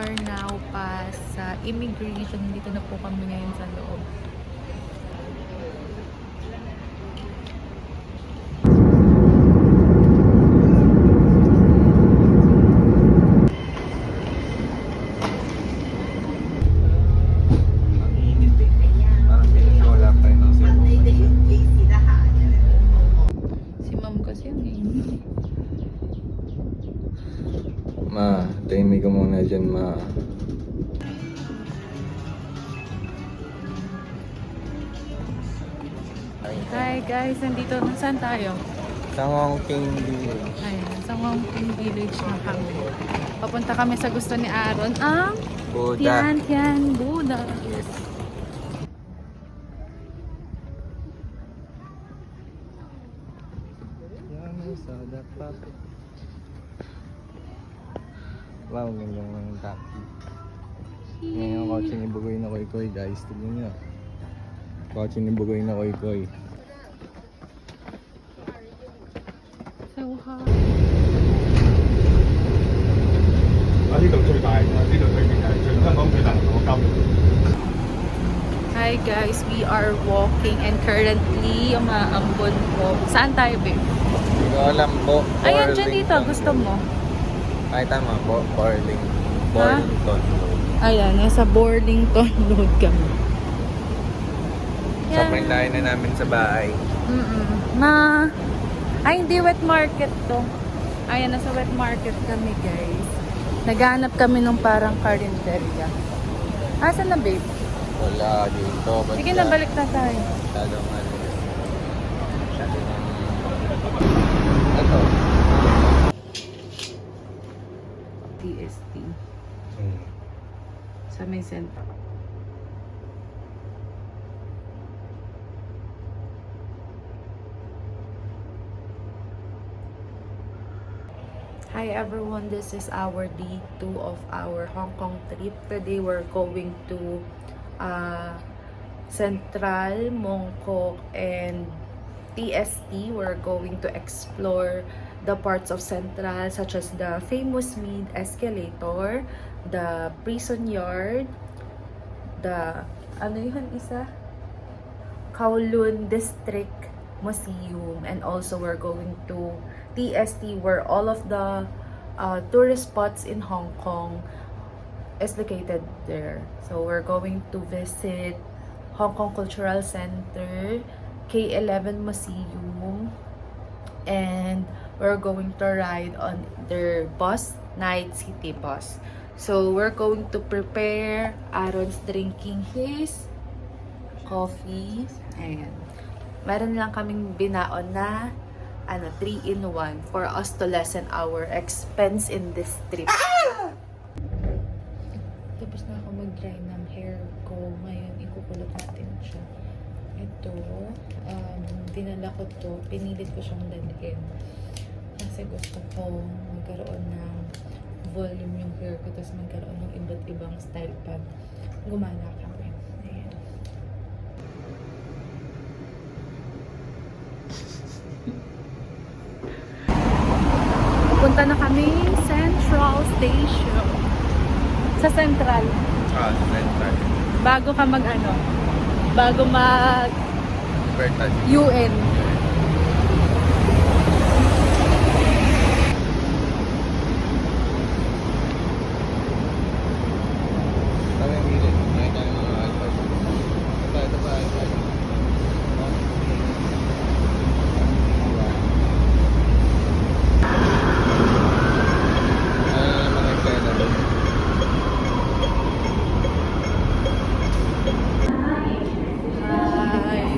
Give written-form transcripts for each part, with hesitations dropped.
are now past sa immigration. Dito na po kami ngayon sa loob. Ma, tahimik ka muna dyan, ma. Hi guys, nandito. Saan tayo? Sa Ngongking Village. Ayan, sa Ngongking Village na kami. Papunta kami sa gusto ni Aaron, ang Buddha. Tian Buddha. Yes. Yan, soda pop. Wow, ganda ng taxi. Ngayon ang kotse ni Bugoy na Koy-Koy, guys. Tignan nyo. Kotse ni Bugoy na Koy-Koy. So hot. 啊！呢度最大，呢度裏面係香港最大火金。 Hi guys, we are walking and currently umaambon po. Saan tayo, babe? Hindi ko alam po. Ayan, dyan dito. Gusto mo? Ay, tama po. Burlington. Ayan, nasa Burlington Road kami. Sobrang layo na namin sa bahay. Ay, hindi wet market to. Ayan, nasa wet market kami, guys. Naghanap kami ng parang karinderya. Asan na, babe? Wala dito. Sige na, balik na tayo. Masyadong ano. Masyadong ito. TST. Sa may center. Hi everyone, this is our day 2 of our Hong Kong trip. Today we're going to Central, Mong Kok, and TST. We're going to explore the parts of Central such as the famous Mead Escalator, the Prison Yard, the ano yun isa? Kowloon District Museum, and also we're going to TST where all of the tourist spots in Hong Kong is located there. So we're going to visit Hong Kong Cultural Center, K11 Museum, and we're going to ride on their bus, Night City bus. So we're going to prepare. Aaron's drinking his coffee. Ayan. Meron lang kaming binaon na 3-in-1 for us to lessen our expense in this trip. Tapos na ako mag-dry ng hair ko. Ngayon, ikukulot natin siya. Ito, dinala ko to. Pinilit ko siyang dalhin. Kasi gusto ko magkaroon ng volume yung hair ko. Tapos magkaroon ng iba't ibang style pag gumana kami. Ayan. Punta na kami Central Station. Sa Central. Central. Bago ka bago mag UN.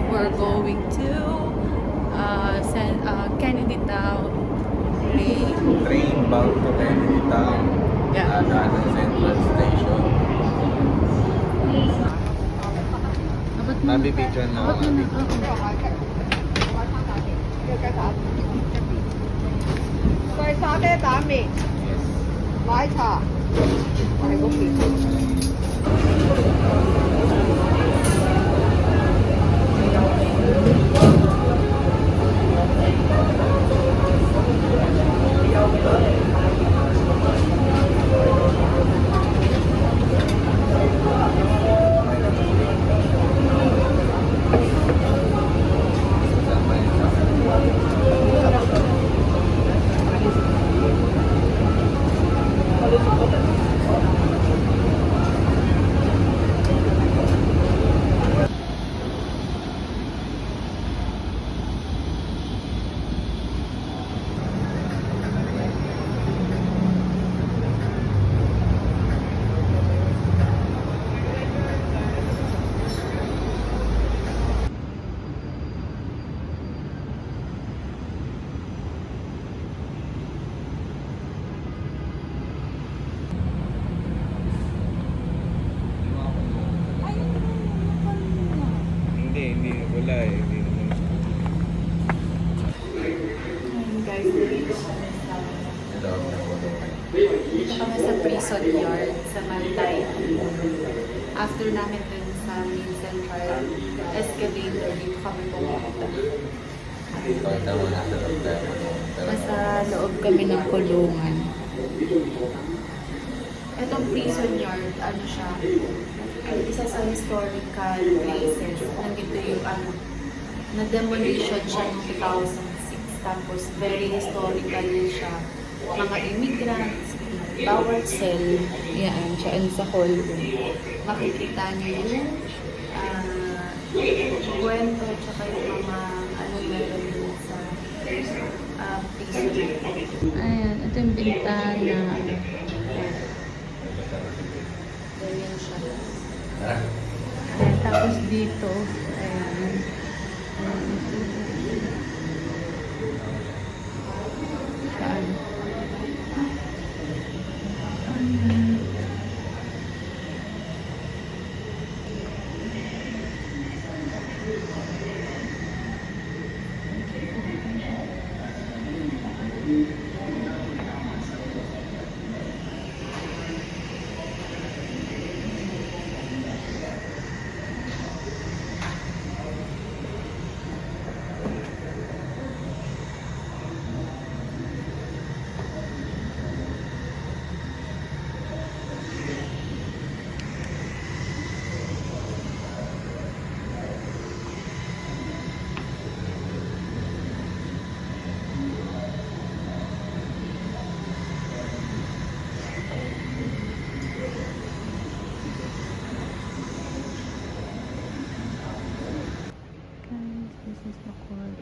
We're going to Kennedy Town. Train bound to Kennedy Town. Yeah. At Central Station. Mabibidyon na ako. wala eh. Hindi naman. Ayun guys, dito kami sa prison yard sa Mantay. After namin dun sa main central escalator, dito kami pumunta. Pakita mo na sa loob tayo. Nasa loob kami ng kulungan. Itong prison yard, ano siya, isa sa historical places. Nandito yung na-demolition siya noong 2006. Tapos very historical siya. Mga immigrants, bawat cell, yan, siya sa hall. Makikita niyo yung kwento, tsaka yung mga meron dun sa prison. Ayan, ito yung bintana. Ganyan siya. Ayan, tapos dito, ayan. Saan? Ayan. This is the courtroom.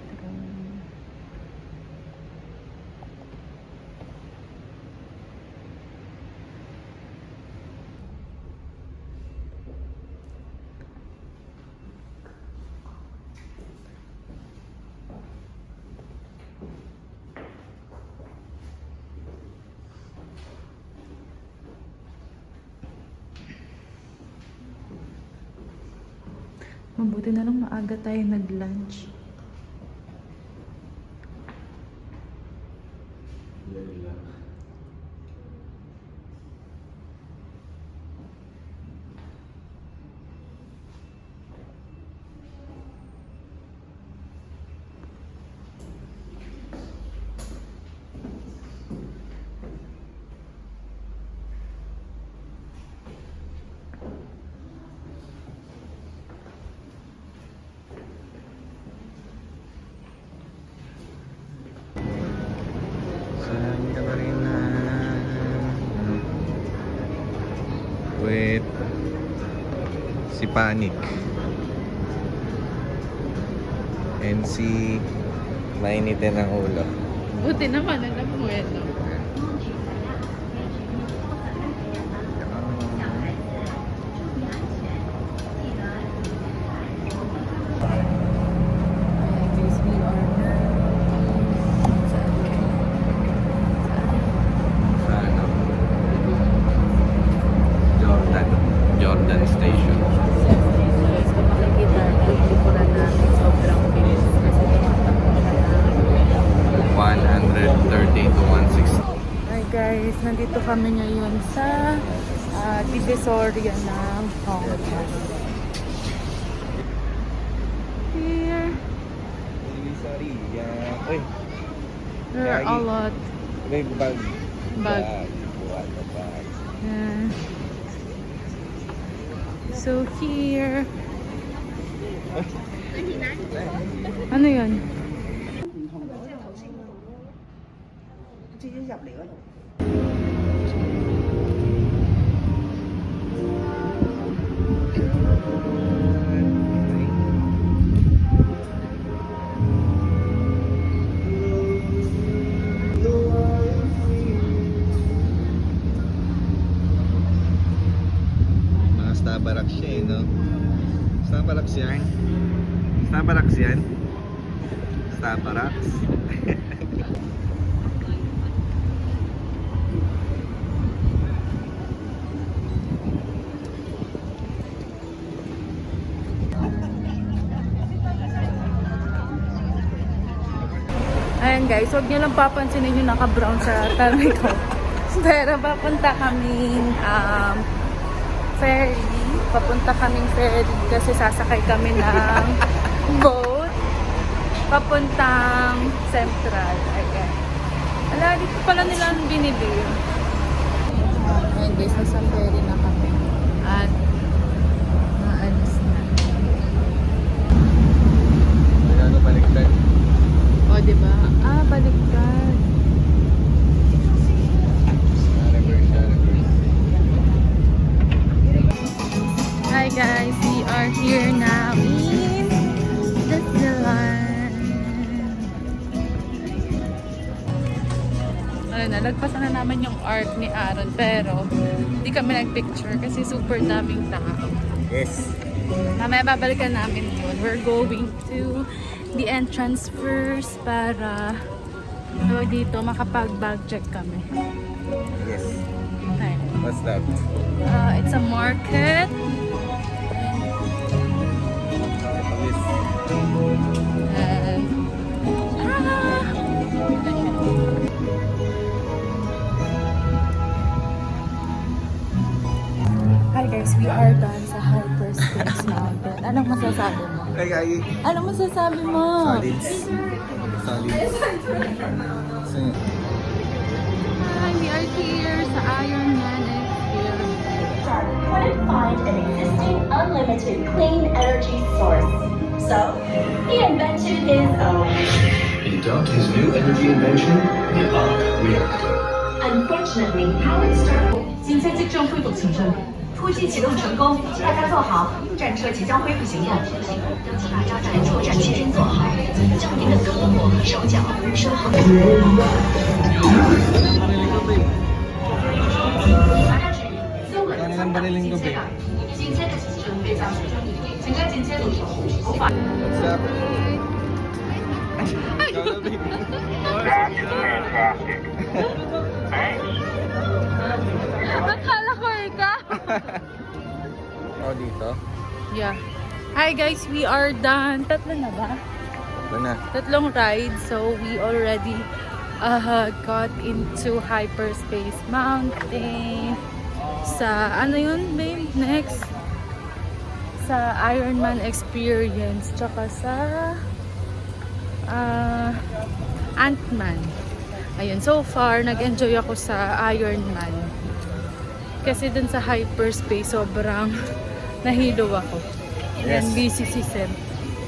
Mabuti na lang maaga tayo nag-lunch. Saan ka ba rin na with si Panic and si Mainitin ang ulo. Buti naman, alam mo ito. Sa ano? Jordan Station. Guys, kung makikita yung likuran namin, sobrang bilis kasi tumatakbo siya ng 130 to 160. Hi guys, nandito kami ngayon sa Divisoria ng Hong Kong. Here, Sorry, uy, there are a lot. may bag. Bag. Bag. Yeah. So here, ano yan? Mga Starbucks siya eh, no? Starbucks yan? Starbucks yan? Starbucks? Ayan guys, huwag nyo lang papansinin yung naka-brown sa tanay ko. Pero papunta kaming ferry. Papunta kaming ferry kasi sasakay kami ng boat. Papuntang Central. Ayan. Ala, dito pala nila binili. Ayan guys, nasa ferry na kami. At maalis na. Ano baliktad? O, diba? Ah, baliktad. Hi guys, we are here now in Disneyland. Ano na, lagpasan na naman yung arc ni Aaron pero hindi kami nag-picture kasi super daming tao. Yes. Mamaya babalikan namin yun. We're going to the entrance first para dito makapag-bag check kami. Yes. Okay. What's that? It's a market. Yes. And hi guys, we are done sa Hyperspace Mountain. Anong masasabi mo? Ay. Anong masasabi mo? Solids. Solids. So, Hi, we are here sa Iron Man Experience. Couldn't find an existing unlimited clean energy source. So, he invented his own. He dubbed his new energy invention the arc reactor. Unfortunately, Howard Stark 今天即将恢复行程，突击启动成功，大家坐好，战车即将恢复行动。大家在作战期间做好将您的胳膊和手脚收好。大家注意，收稳 Ano nang bariling ko, babe? 紧接着准备在水中里面，请跟紧接着头发。 what's up? Akala ko ikaw. Oh, dito? Yeah. Hi guys, we are done. Tatlo na ba? Ito na. Tatlong rides. So we already got into Hyperspace Mountain. Sa ano yun, babe? Next. Sa Iron Man Experience. Tsaka sa Ant-Man. Ayun, so far, nag-enjoy ako sa Iron Man. Kasi dun sa Hyperspace, sobrang nahilo ako. Yes. Yan, busy si Seb.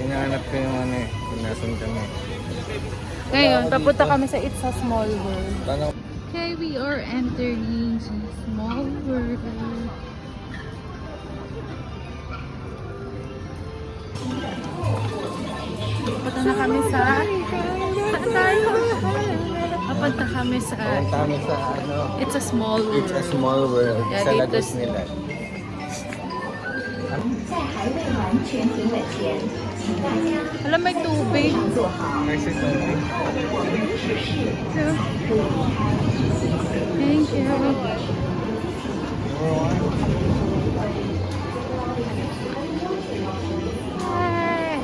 Hinahanap ko yung ano eh. Kung nasan kami. Ngayon, papunta kami sa It's a Small World. Paano? Okay, we are entering the small world. Papunta na kami sa... Saan tayo? Papunta kami sa... Ang tama sa ano. It's a Small It's a World. small world. Yeah, sa dito Lagos nila. 在还未完全停稳前，请大家 Alam, may tubig. 坐好。 Nice and lovely. 我们的指示 Thank you. Hi.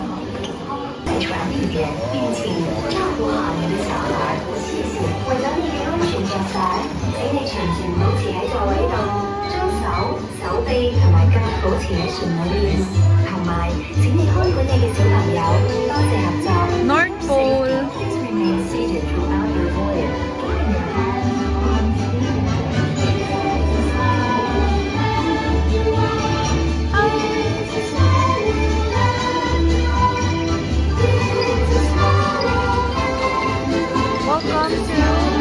在船里边，并请照顾好你的小孩。谢谢。為咗你嘅安全着想，請你長全保持喺座位度，將手、手臂同埋腳保持喺船裏面，同埋請你看管你嘅小朋友。多謝合作。 North Pole. Please remain seated throughout your voyage, keeping your hands on Welcome to Europe.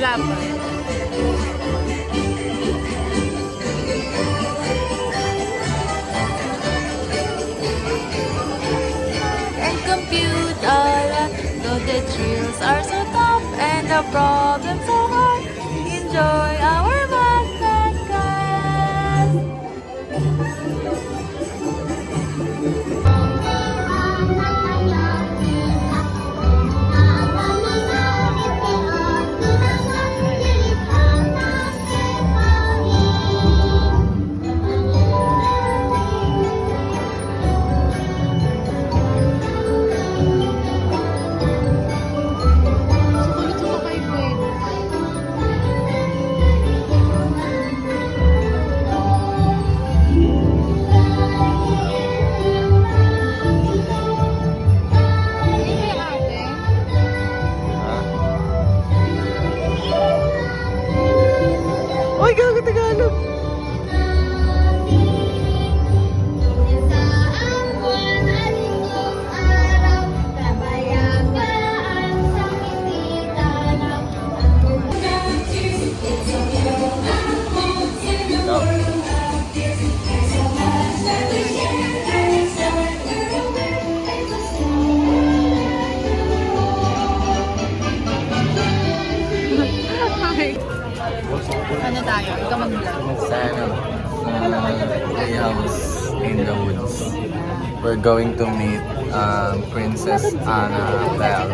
Wala pa. And compute though the thrills are so tough and the problems so hard. Enjoy our math class. Uy, gago Tagalog! Ano tayo? Ikaw mag-vlog. Sa playhouse in the woods. We're going to meet Princess Annabelle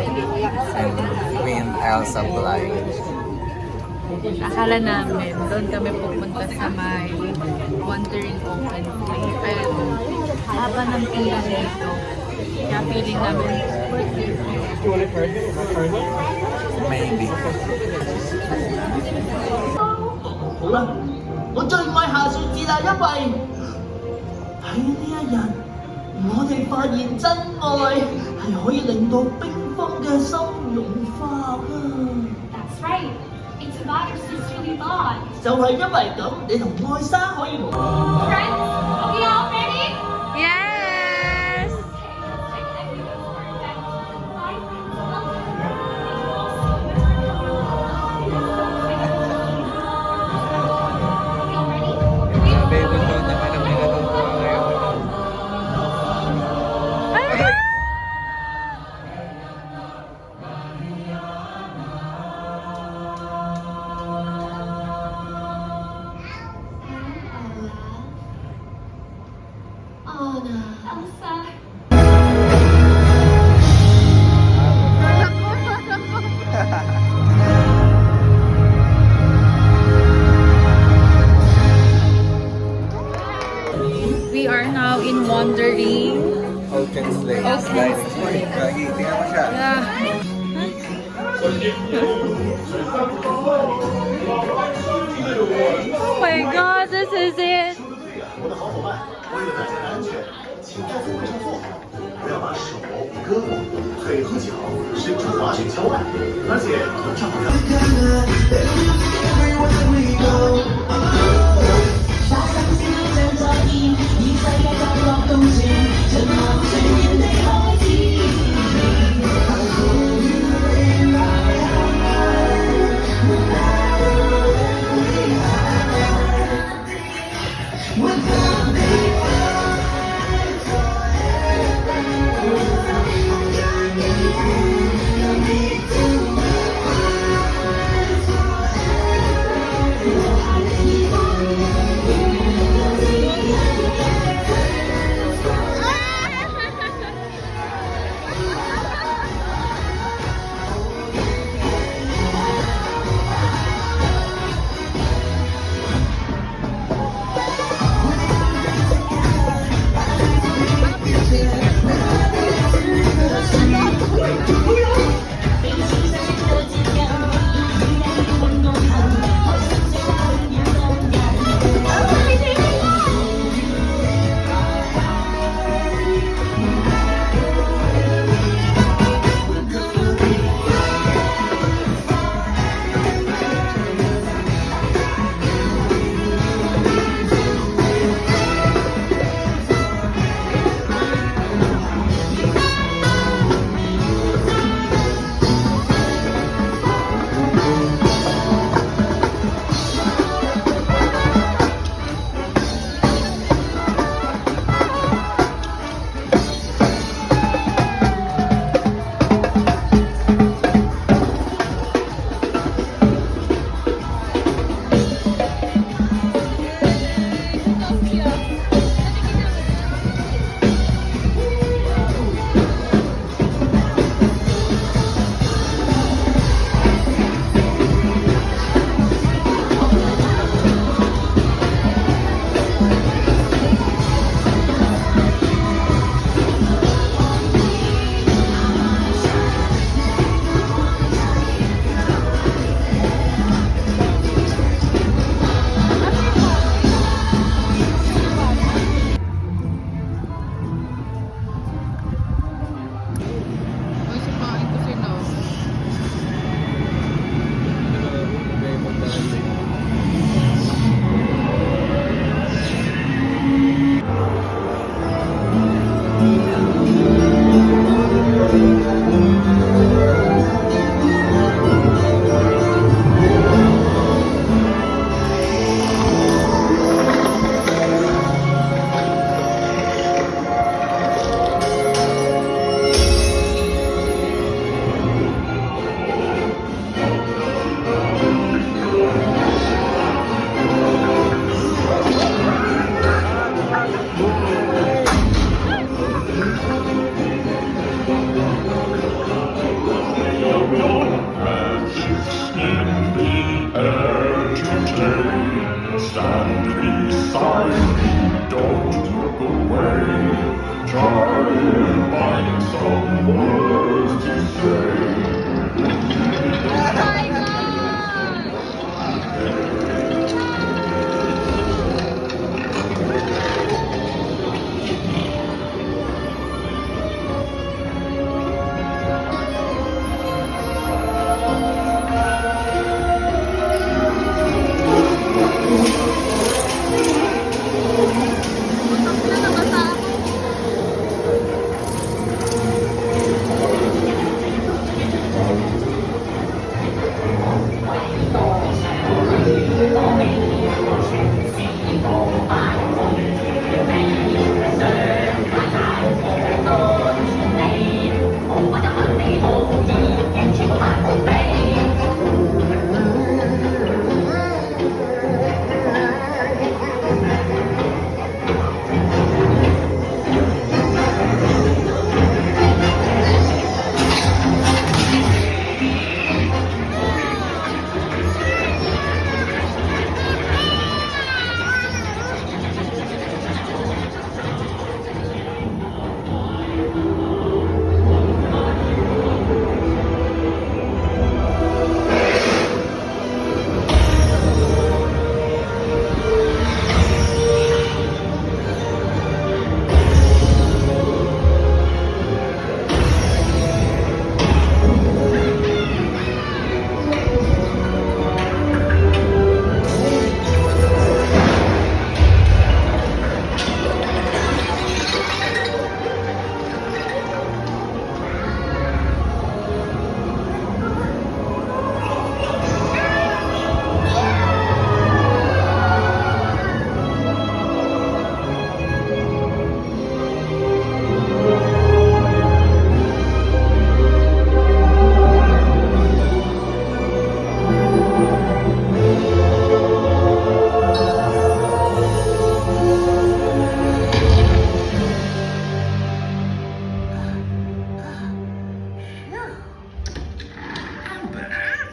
and Queen Elsa Blanche. Akala namin, doon kami pupunta sa may Wandering Open Play. Pero, haba ng pila nito. Kaya feeling namin, Maybe. 好啦，我最唔係下雪節啦，因為喺呢一日，我哋發現真愛係可以令到冰封嘅心融化㗎。 That's right. It's about our sisterly bond. 就係因為咁，你同愛莎可以無。 Friends, are we all ready? yes! Favorite ko naman ang pinatutuwa ngayon. Elsa. We are now in Wandering. Ocean's Lake. Ocean's Lake. Gagi, tingnan mo siya. Yeah. Oh my god, this is it! 我的好伙伴，为了大家的安全，请在座位上坐好，不要把手、胳膊、腿和脚伸出滑雪橇外，而且这样让。Don't look away. Try finding some words to say.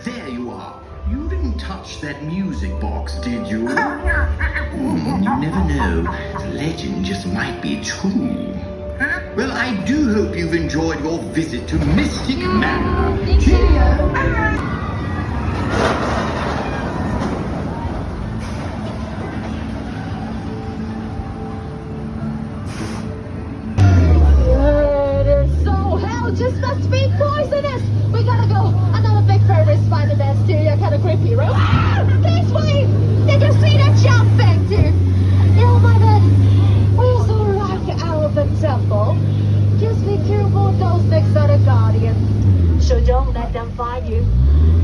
There you are. You didn't touch that music box, did you? You never know. The legend just might be true. Well, I do hope you've enjoyed your visit to Mystic Manor. Cheerio! It is so hell, just must be poisonous. We gotta go. Another big furry spider there, Styria, kind of creepy, right? Ah! This way! Did you see that jump back, dude? Oh my god. We're so like out of the temple. Just be careful, those things are the guardian. So don't let them find you.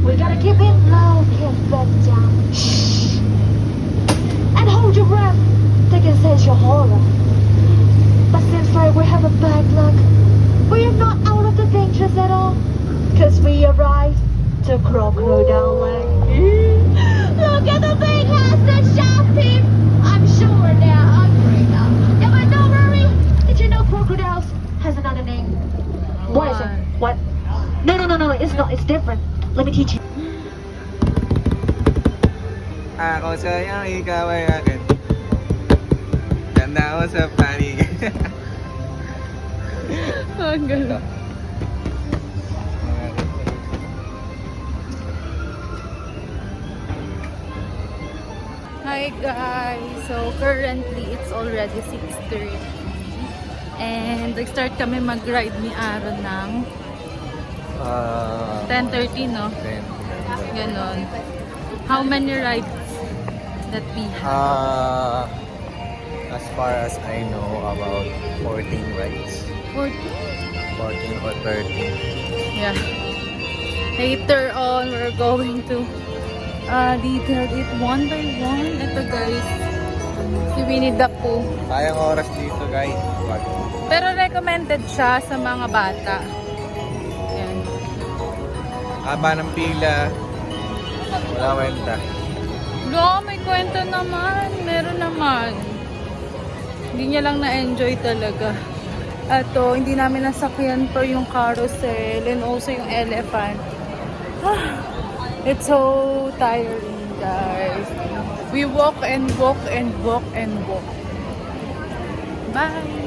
We gotta keep it low, keep it down. Shh. And hold your breath. They can sense your horror. But seems like we have a bad luck. We are not out of the dangers at all. Cause we arrived to Crocodile Lake. Look at the big house that shot him. I'm sure they're hungry now. Yeah, but don't worry. Did you know crocodiles has another name? What is it? What? No, it's not. It's different. Let me teach you. Ako sayang ikaw ay akin. Ganda ako sa panig. Ang gala. Hi guys! So currently it's already 6:30 and nag-start kami mag-ride ni Aaron ng 10:30, no? 10. Ganon. How many rides that we have? As far as I know, about 14 rides. 14? 14 or 13. Yeah. Later on, we're going to detail it one by one. Ito guys, si Winnie the Pooh. Sayang oras dito guys. Pero recommended siya sa mga bata. Ayan. Haba ng pila. Wala kwenta. Bro, may kwento naman. Meron naman. Hindi niya lang na-enjoy talaga. Ato, hindi namin nasakyan per yung carousel and also yung elephant. It's so tiring, guys. We walk and walk and walk and walk. Bye!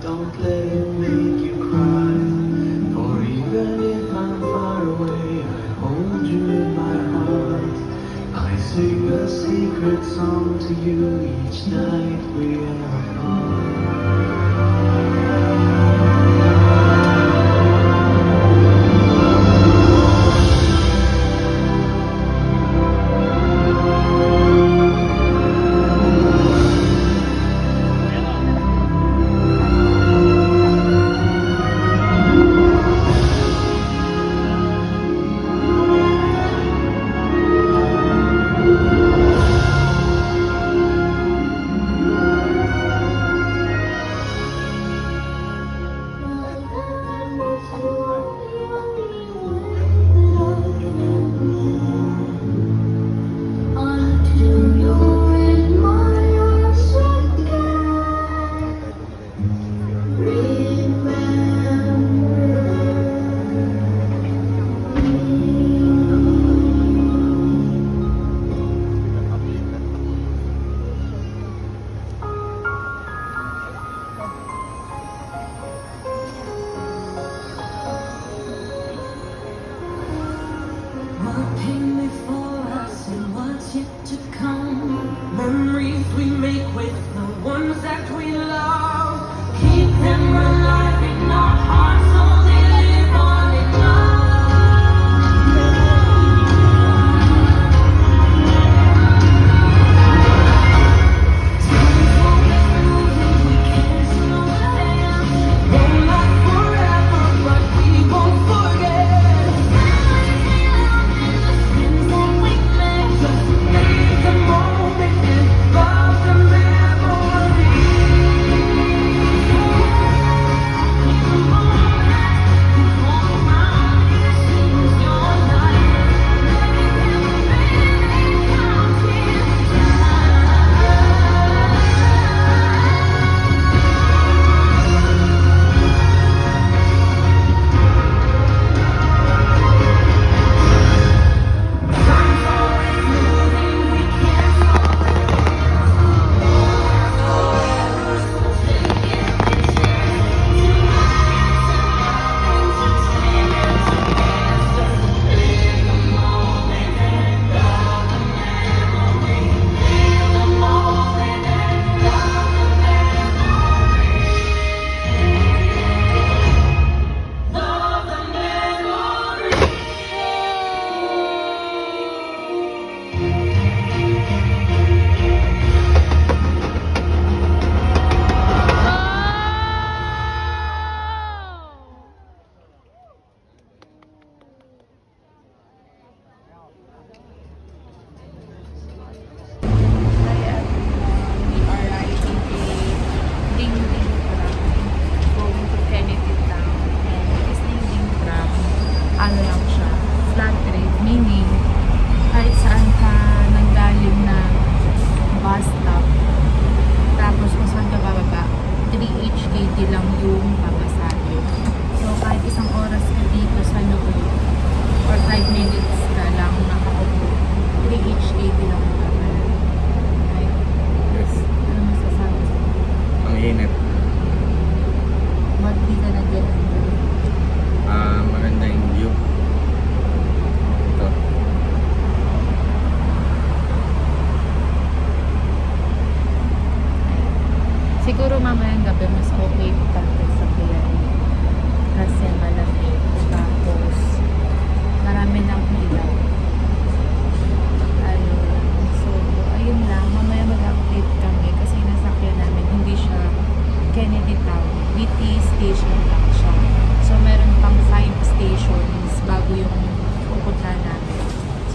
Don't let it make you cry. For even if I'm far away, I hold you in my heart. I sing a secret song to you each night we are apart.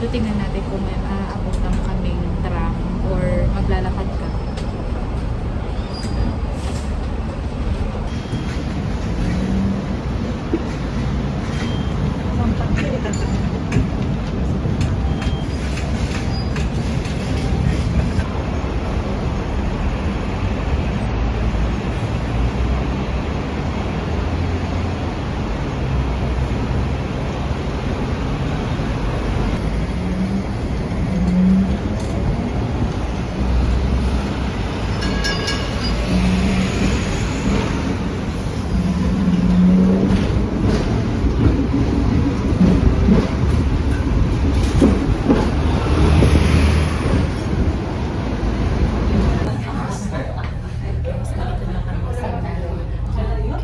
So, tingnan natin kung may maaabutan kaming tram or maglalakad ka.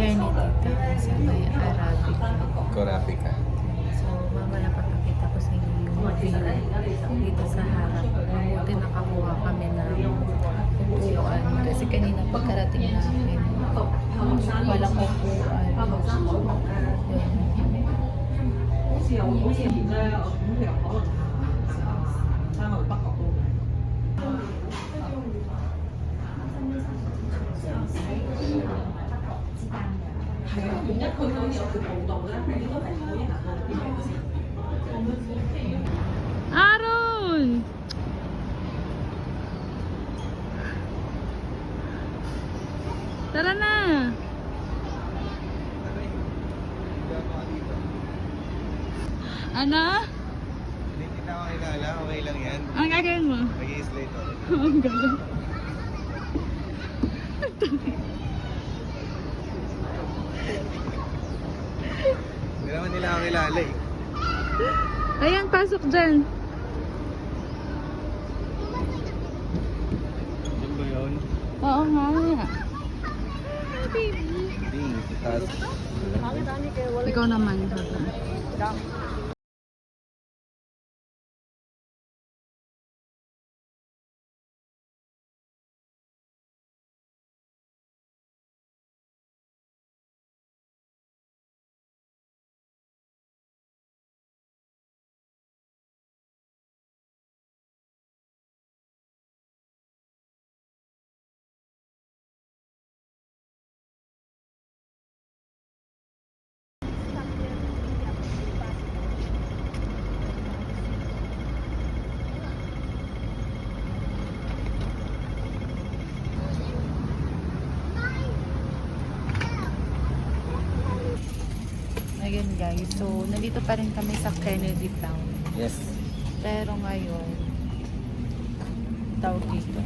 Kernel sa may Arabic. Korapica. So, mamaya papakita ko sa inyo yung view dito sa harap. Mabuti nakakuha kami ng upuan. Kasi kanina pagkarating namin, walang upuan. Aaron! Tara na! Ano? Hindi kita makilala, okay lang yan. Ang gagawin mo? Mag-i-slate ako. Ang galing. Hindi naman nila ako kilala eh. Ayan, pasok dyan. Yan ba yun? Oo nga. Hindi, sa taas. Ikaw naman. Ayun guys, so nandito pa rin kami sa Kennedy Town. Yes. Pero ngayon, tawag dito,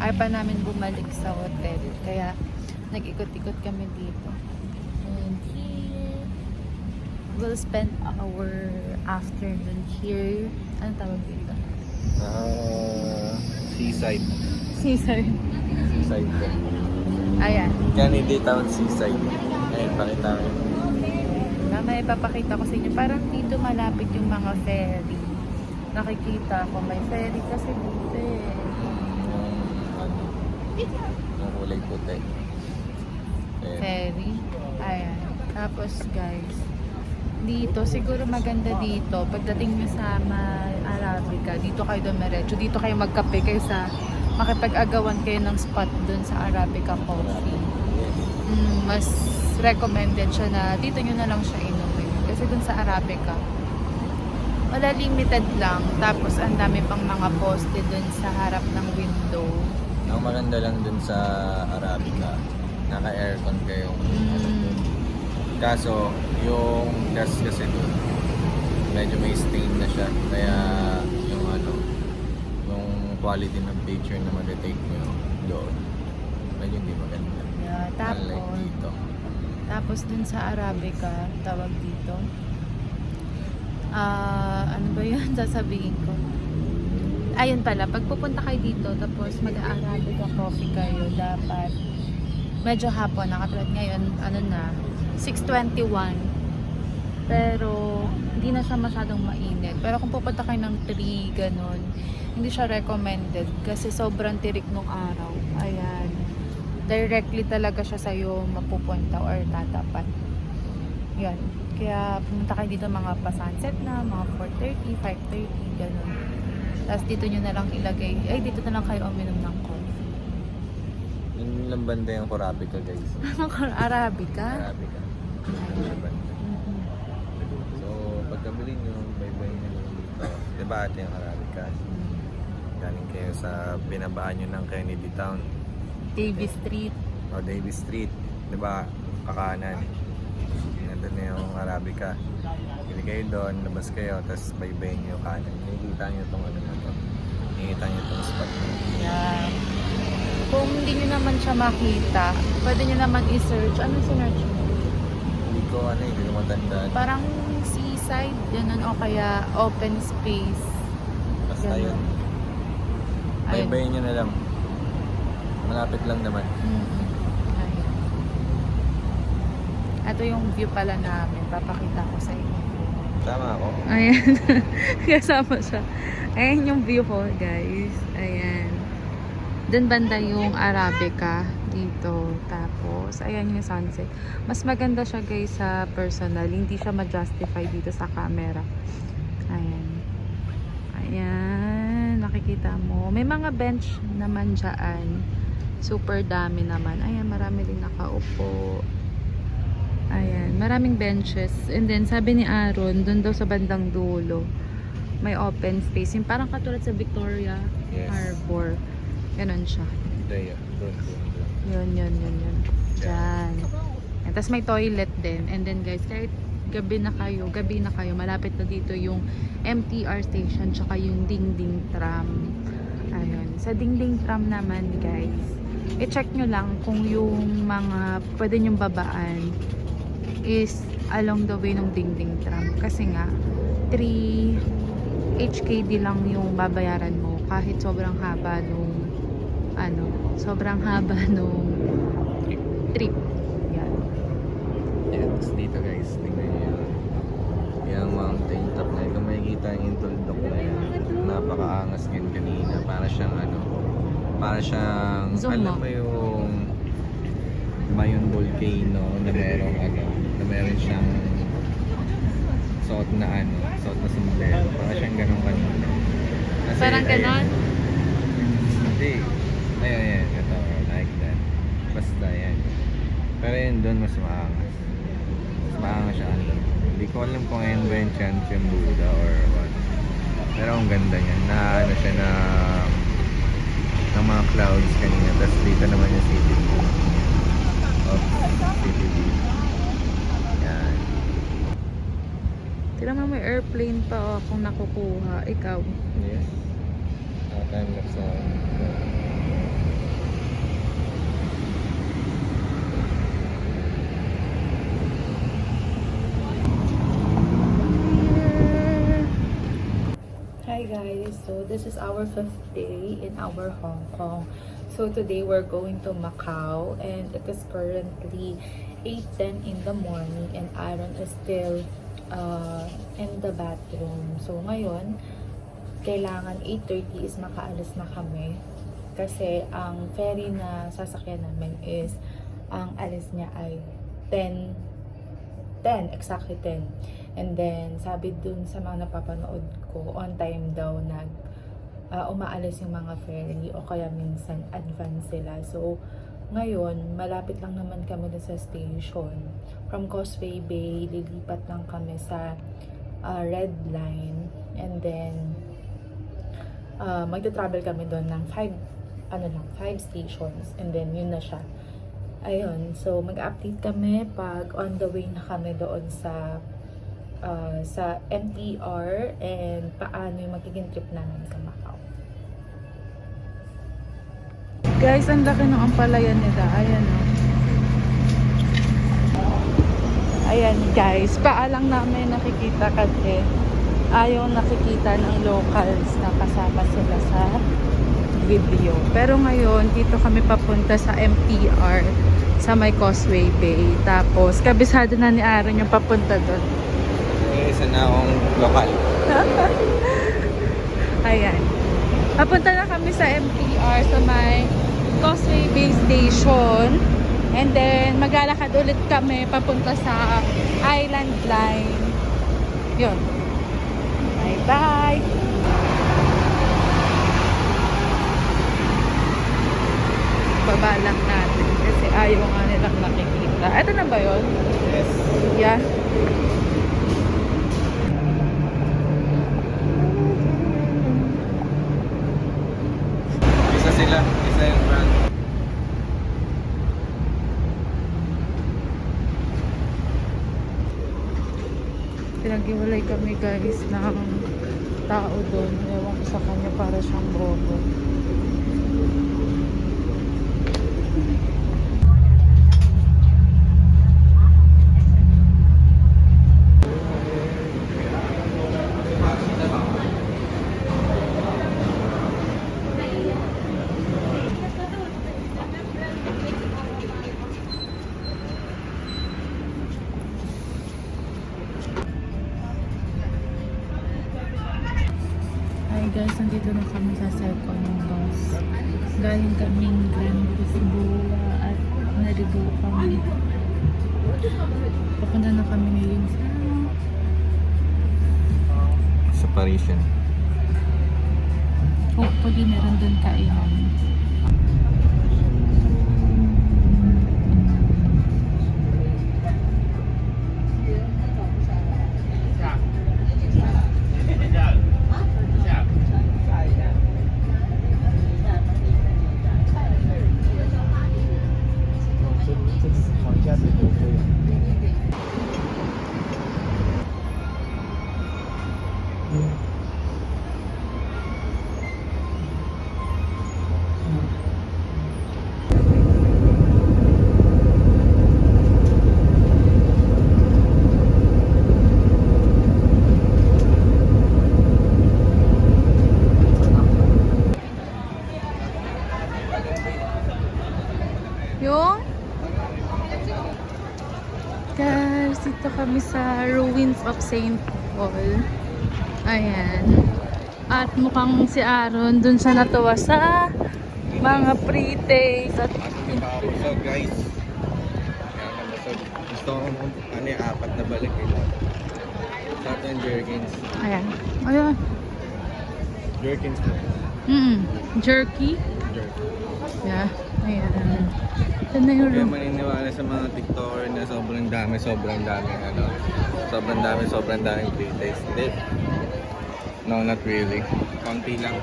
ayaw pa namin bumalik sa hotel. Kaya nag-ikot-ikot kami dito. And here, we'll spend our afternoon here. Anong tawag dito? Seaside. Seaside. Seaside ka. Ayan. Kennedy Town Seaside. Ayun, pakita ko. Mamaya ipapakita ko sa inyo. Parang dito malapit yung mga ferry. Nakikita ko may ferry kasi dito eh. Yung kulay puti. Ayun. Ferry. Ayan. Tapos guys, dito siguro maganda dito. Pagdating nyo sa Arabica, dito kayo dumiretso. Dito kayo magkape kaysa makipag-agawan kayo ng spot dun sa Arabica Coffee. Mas recommended siya na dito nyo na lang siya inumin. Kasi dun sa Arabica, wala, limited lang. Tapos ang dami pang mga poste dun sa harap ng window. Ang maganda lang dun sa Arabica, naka-aircon kayong ano dun. Kaso, yung gas kasi dun, medyo may stain na siya. Kaya yung ano, yung quality ng picture na mag-take nyo doon, medyo hindi maganda. Yeah, Unlike dito. tapos dun sa Arabica, tawag dito. Ano ba yun sasabihin ko? Ayun pala, pag pupunta kayo dito, tapos mag-Arabica coffee kayo, dapat medyo hapon na. Katulad ngayon, ano na, 6:21. Pero, hindi na siya masyadong mainit. Pero kung pupunta kayo ng 3, ganun, hindi siya recommended kasi sobrang tirik nung araw. Ayan. Directly talaga siya sa'yo mapupunta or tatapat. Yan. Kaya pumunta kayo dito mga pa-sunset na, mga 4:30, 5:30, ganun. Tapos dito nyo na lang ilagay, dito na lang kayo uminom ng coffee. Yun lang banda yung Arabica guys. Arabica? Arabica. Yun siya banda. So, pagkabili nyo, bye-bye nyo lang dito. Diba ate yung Arabica? Galing kayo sa binabaan nyo ng Kennedy Town. Davis Street. O Davis Street. Diba? Kakanan. Nandun na yung Arabica. Pili kayo doon, labas kayo, tapos bye-bye nyo kanan. Nakikita nyo itong ano na to. Nakikita nyo itong spot na. Yan. Kung hindi nyo naman siya makita, pwede nyo naman i-search. Ano sinerch mo? Hindi ko hindi ko matandaan. Parang seaside, ganun, o kaya open space. Basta Ganun. yun. Ayun. Bye-bye nyo na lang. Malapit lang naman. Mm-mm. Ayun. Ito yung view pala namin. Papakita ko sa inyo. Tama ako. Ayan. Kasama siya. Ayan yung view ko, guys. Ayan. Doon banda yung Arabica dito. Tapos, ayan yung sunset. Mas maganda siya, guys, sa personal. Hindi siya ma-justify dito sa camera. Ayan. Ayan. Nakikita mo. May mga bench naman dyan. Super dami naman. Ayan, marami din nakaupo. Ayan, maraming benches. And then, sabi ni Aaron, doon daw sa bandang dulo, may open space. Yung parang katulad sa Victoria Yes. Harbor. Ganon siya. Doon. Yun. Diyan. And tapos may toilet din. And then guys, kahit gabi na kayo, malapit na dito yung MTR station tsaka yung Dingding tram. Ayun. Sa Dingding tram naman, guys, i-check nyo lang kung yung mga pwede nyong babaan is along the way ng Dingding tram. Kasi nga, 3 HKD lang yung babayaran mo kahit sobrang haba nung trip. Yan. Yan, tapos dito guys, tingnan nyo yun. Yung mountain top na ito, makikita yung Intuldok na yan. Napakaangas yan kanina. Para siyang Zoom alam mo. mo yung Mayon volcano na meron siyang suot na sombrero. Para siyang ganun kanina. Kasi, Parang ganon? Hindi. Ayan, ito, like that. Basta yan. Pero yun doon mas maangas. Mas maangas siya kanina. Hindi ko alam kung ayun ba yung Champion Buddha or what. Pero ang ganda niya. Na ano siya na ng mga clouds kanina. Tapos dito naman yung city view. City view. Yan. Tira mo, may airplane pa akong nakukuha. Ikaw. Yes. Time lapse na. Hi guys, so this is our 5th day in our Hong Kong. So today we're going to Macau and it is currently 8:10 in the morning and Aaron is still in the bathroom. So ngayon, kailangan 8:30 is makaalis na kami kasi ang ferry na sasakyan namin is ang alis niya ay 10, exactly 10. And then, sabi dun sa mga napapanood ko, on time daw umaalis yung mga ferry o kaya minsan advance sila. So, ngayon, malapit lang naman kami dun sa station. From Causeway Bay, lilipat lang kami sa Red Line. And then, magta-travel kami doon ng 5 stations. And then, yun na siya. Ayun, so mag-update kami pag on the way na kami doon sa MTR and paano yung magiging trip namin sa Macau. Guys, ang laki ng ampalayan nila. Ayan o. Ayan guys, paalang namin nakikita kasi ayaw nakikita ng locals na kasama sila sa video. Pero ngayon, dito kami papunta sa MTR sa may Causeway Bay. Tapos, kabisado na ni Aaron yung papunta doon. Isa na akong lokal. Ayan. Papunta na kami sa MTR sa may Causeway Bay Station. And then, maglalakad ulit kami papunta sa Island Line. Yun. Bye-bye! Baba lang natin kasi ayaw nga nilang nakikita. Ito na ba yun? Yes. Yeah. Isa sila. Isa yung brand. Pinag-iwalay kami guys ng tao doon. Ewan ko sa kanya para siyang bobo. Hi guys, nandito na kami sa second bus. Galing kaming Grand Lisboa at naligo kami. Papunta na kami ngayon Sa Parisian. hopefully meron doon kainan. Yung guys, dito kami sa ruins of St. Paul. Ayan. At mukhang si Aaron dun siya natuwa sa mga pre-taste at Nakakabusog guys. Nakakabusog. Gusto ko apat na balik eh. Sa ato yung Jerkins. ayan. Ayan. Jerkins po. Jerky. Jerkins. Yeah. Ayan. Ito na yung Kaya room. maniniwala sa mga TikToker na sobrang dami ano. Sobrang daming pre-taste. Hindi. No, not really. Konti lang.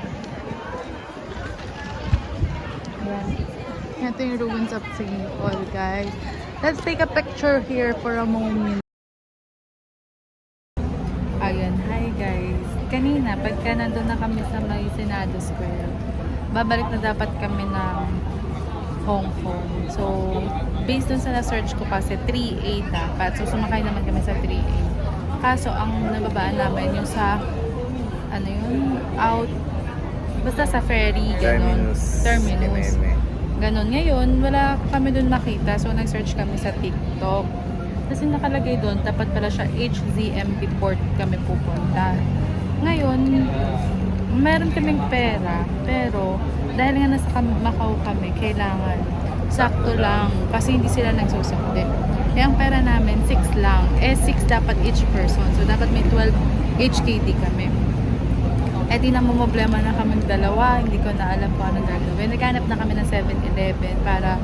Ayan. Ito yung ruins of St. Paul, guys. Let's take a picture here for a moment. Ayan, hi guys. Kanina, pagka nandun na kami sa may Senado Square, babalik na dapat kami ng Hong Kong. So, based dun sa na-search ko kasi 3A dapat. So, sumakay naman kami sa 3A. Kaso, ang nababaan namin yung sa, ano yun, basta sa ferry, ganon. Terminus. Ganon. Ngayon, wala kami dun makita. So, nag-search kami sa TikTok. Kasi nakalagay doon, dapat pala siya HZMP port kami pupunta. Ngayon, meron kaming pera, pero dahil nga nasa Macau kami, kailangan sakto lang kasi hindi sila nagsusukli. Kaya ang pera namin, 6 lang. 6 dapat each person. So, dapat may 12 HKD kami. Di na problema na kami dalawa. Hindi ko na alam kung anong gagawin. Naghanap na kami ng 7-Eleven para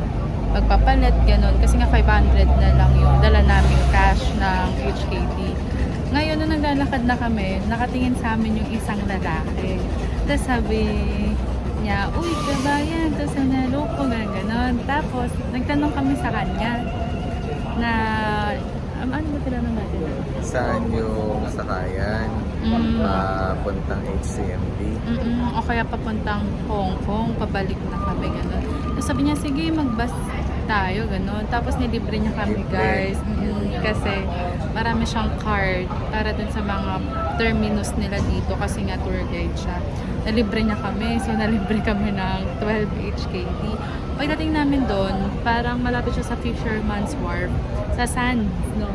magpapalit, ganun. Kasi nga 500 na lang yung dala namin cash ng HKD. Ngayon, nung naglalakad na kami, nakatingin sa amin yung isang lalaki. Tapos sabi niya, uy, kabayan, tapos naloko, gano'n. Tapos, nagtanong kami sa kanya na, ano ba tinanong natin? Saan yung sakayan? Puntang HCMB. O kaya papuntang Hong Kong, pabalik na kami, gano'n. Tapos sabi niya, sige, mag-bus tayo, gano'n. Tapos nilibre niya kami, guys. Kasi marami siyang card para dun sa mga terminus nila dito kasi nga tour guide siya. Nalibre niya kami, so nalibre kami ng 12 HKD. Pagdating namin doon, parang malapit siya sa Fisherman's Wharf, sa Sands, no?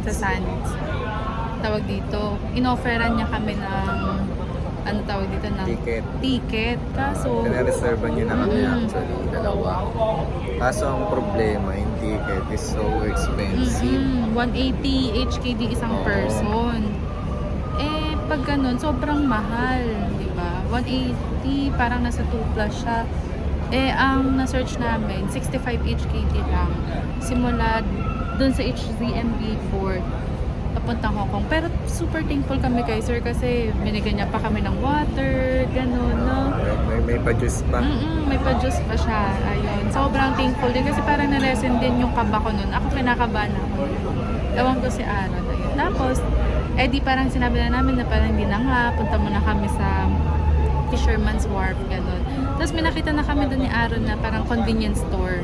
Sa Sands. Tawag dito, inofferan niya kami ng ano tawag dito na? Ticket. Kaso, Pinareserve nyo na kami Mm. actually, dalawa. Kaso ang problema, yung ticket is so expensive. 180 HKD isang Oo. person. Eh, pag ganun, sobrang mahal, di ba? 180, parang nasa 2 plus siya. Eh, ang na-search namin, 65 HKD lang. Simula dun sa HZMB Port, papuntang Hong Kong. Pero super thankful kami kay sir kasi binigyan niya pa kami ng water, ganun, no? May pa-juice pa. May pa-juice pa siya. Ayun. Sobrang thankful din kasi parang na-lessen din yung kaba ko nun. Ako kinakabahan ako. Ewan ko si Aaron. Ayun. Tapos, di parang sinabi na namin na parang hindi na nga, punta muna kami sa Fisherman's Wharf, gano'n. Tapos may nakita na kami doon ni Aaron na parang convenience store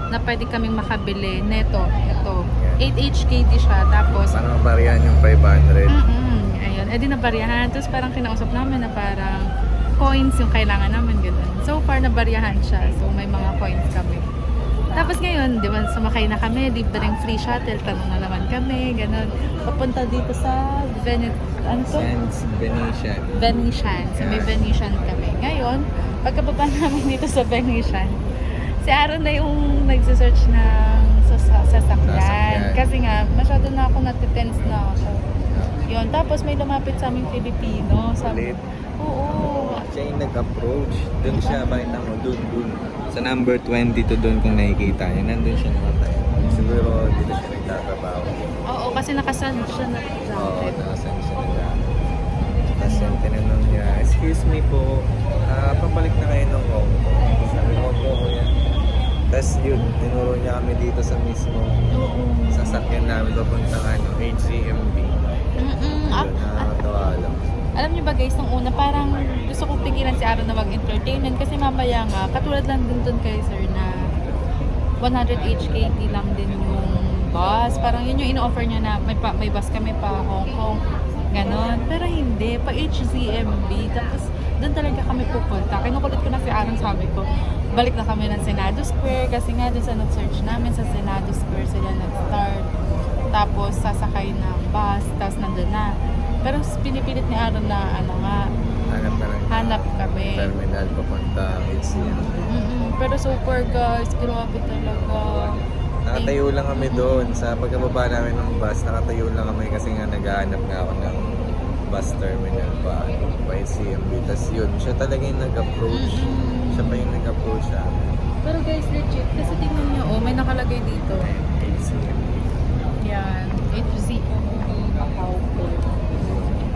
na pwede kaming makabili. Neto, ito. 8 HKD siya. Tapos, Parang mabarihan yung 500. ayun. Di nabariyahan. Tapos parang kinausap namin na parang coins yung kailangan namin, gano'n. So far, nabariyahan siya. So, may mga coins kami. Tapos ngayon, di ba, sumakay na kami, libreng free shuttle, tanong na naman kami, gano'n. Papunta dito sa Sands Venetian. So, may Venetian kami. Ngayon, pagkababa namin dito sa Venetian, si Aaron na yung nagsisearch ng sasakyan. Kasi nga, masyado na ako natitense na ako. Yun. Tapos may lumapit sa aming Filipino. Ulit? Oo. Siya yung nag-approach. Doon siya, bakit mo, doon. Sa number 22 doon kung nakikita niya, nandun siya nakatayo. Siguro dito siya nagtatrabaho. Oo, kasi nakasad siya na Oo, jacket. nakasan siya nag-ano. Tapos yung tinanong niya, excuse me po, pabalik na kayo ng Hong Kong. Sabi ko po, kuya. Tapos yun, tinuro niya kami dito sa mismo sasakyan namin papuntang HCMB. Yun, nakakatawa lang. Alam niyo ba guys, nung una parang gusto kong pigilan si Aaron na mag-entertainment kasi mamaya nga, katulad lang din dun kay sir na 100 HKD lang din yung bus. Parang yun yung in-offer niya na may bus kami pa Hong Kong. Ganon. Pero hindi. Pa HZMB. Tapos doon talaga kami pupunta. Kinukulit ko na si Aaron, sabi ko, balik na kami ng Senado Square. Kasi nga doon sa nag-search namin sa Senado Square sila nag-start. Tapos sasakay ng bus. Tapos nandun na. Pero pinipilit ni Aaron na hanap kami. Terminal papunta HCMB. Pero super guys, grabe talaga. Nakatayo lang kami doon. Sa pagkababa namin ng bus, nakatayo lang kami kasi nga naghahanap nga ako ng bus terminal pa HCMB. Tapos yun, siya talaga yung nag-approach. Siya pa yung nag-approach sa amin. Pero guys, legit. Kasi tingnan niyo, may nakalagay dito. HCMB. Yan. HZMB Macau po.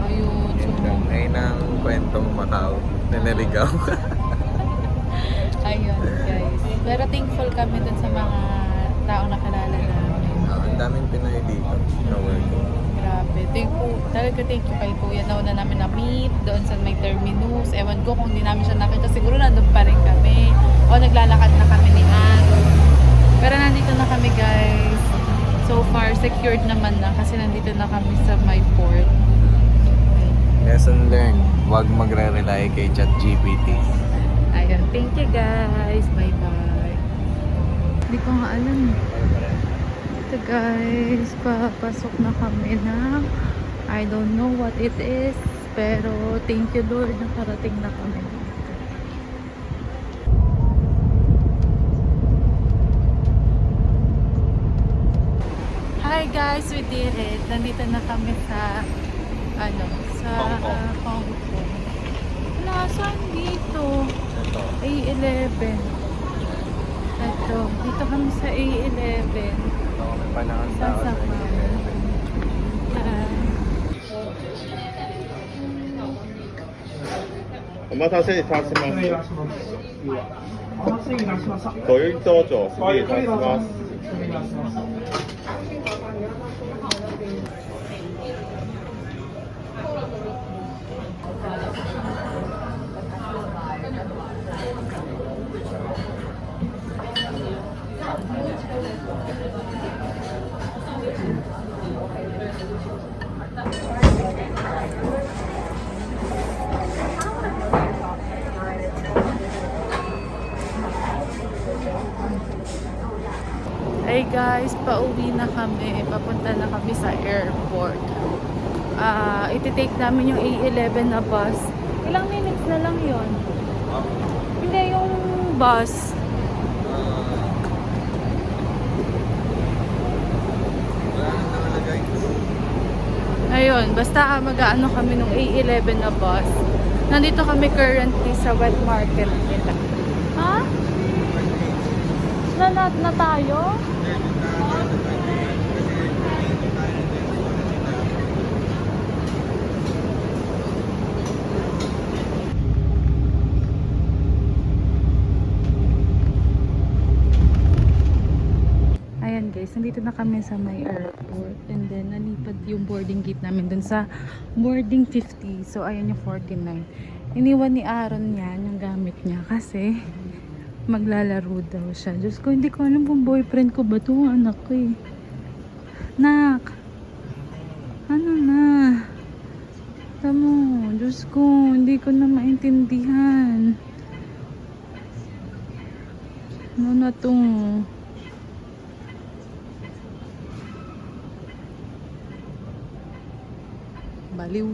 Ayun. So, Ayun ang kwentong Macau na naligaw. ayun guys. Pero thankful kami dun sa mga tao na kilala namin. Ang daming Pinoy dito na working. Grabe. Talaga thank you kay Kuya. Nauna namin na-meet doon sa may terminus. Ewan ko kung hindi namin siya nakita. Siguro nandun pa rin kami. O naglalakad na kami ni Aaron. Pero nandito na kami guys. So far, secured naman na kasi nandito na kami sa my port. Lesson learned, huwag magre-rely kay ChatGPT. Ayun. Thank you guys. Bye-bye. Hindi ko nga alam. Ito guys, papasok na kami na I don't know what it is. Pero thank you Lord, nakarating na kami. Hi guys, we did it. Nandito na kami sa Hong Kong. Hong Kong. Saan dito? Ito. A11. Ito, dito kami sa A11. Ito kami pa ng tao sa Sasakay. 오마타세 다시마스. 더 여기 떠줘. 네, 다시마스. Hey guys, pauwi na kami. Papunta na kami sa airport. Iti-take namin yung A11 na bus Ilang minutes na lang yon. Hindi, yung bus. Ayun, basta mag-aano kami nung A11 na bus. Nandito kami currently sa wet market nila. Ha? Na tayo? Ayan guys, nandito na kami sa may airport and then nalipat yung boarding gate namin dun sa boarding 50. So ayan yung 49. Iniwan ni Aaron yan yung gamit niya kasi maglalaro daw siya. Diyos ko, hindi ko alam kung boyfriend ko ba ito, anak ko eh. Nak, ano na? Tamo, Diyos ko, hindi ko na maintindihan. Ano na to? Baliw.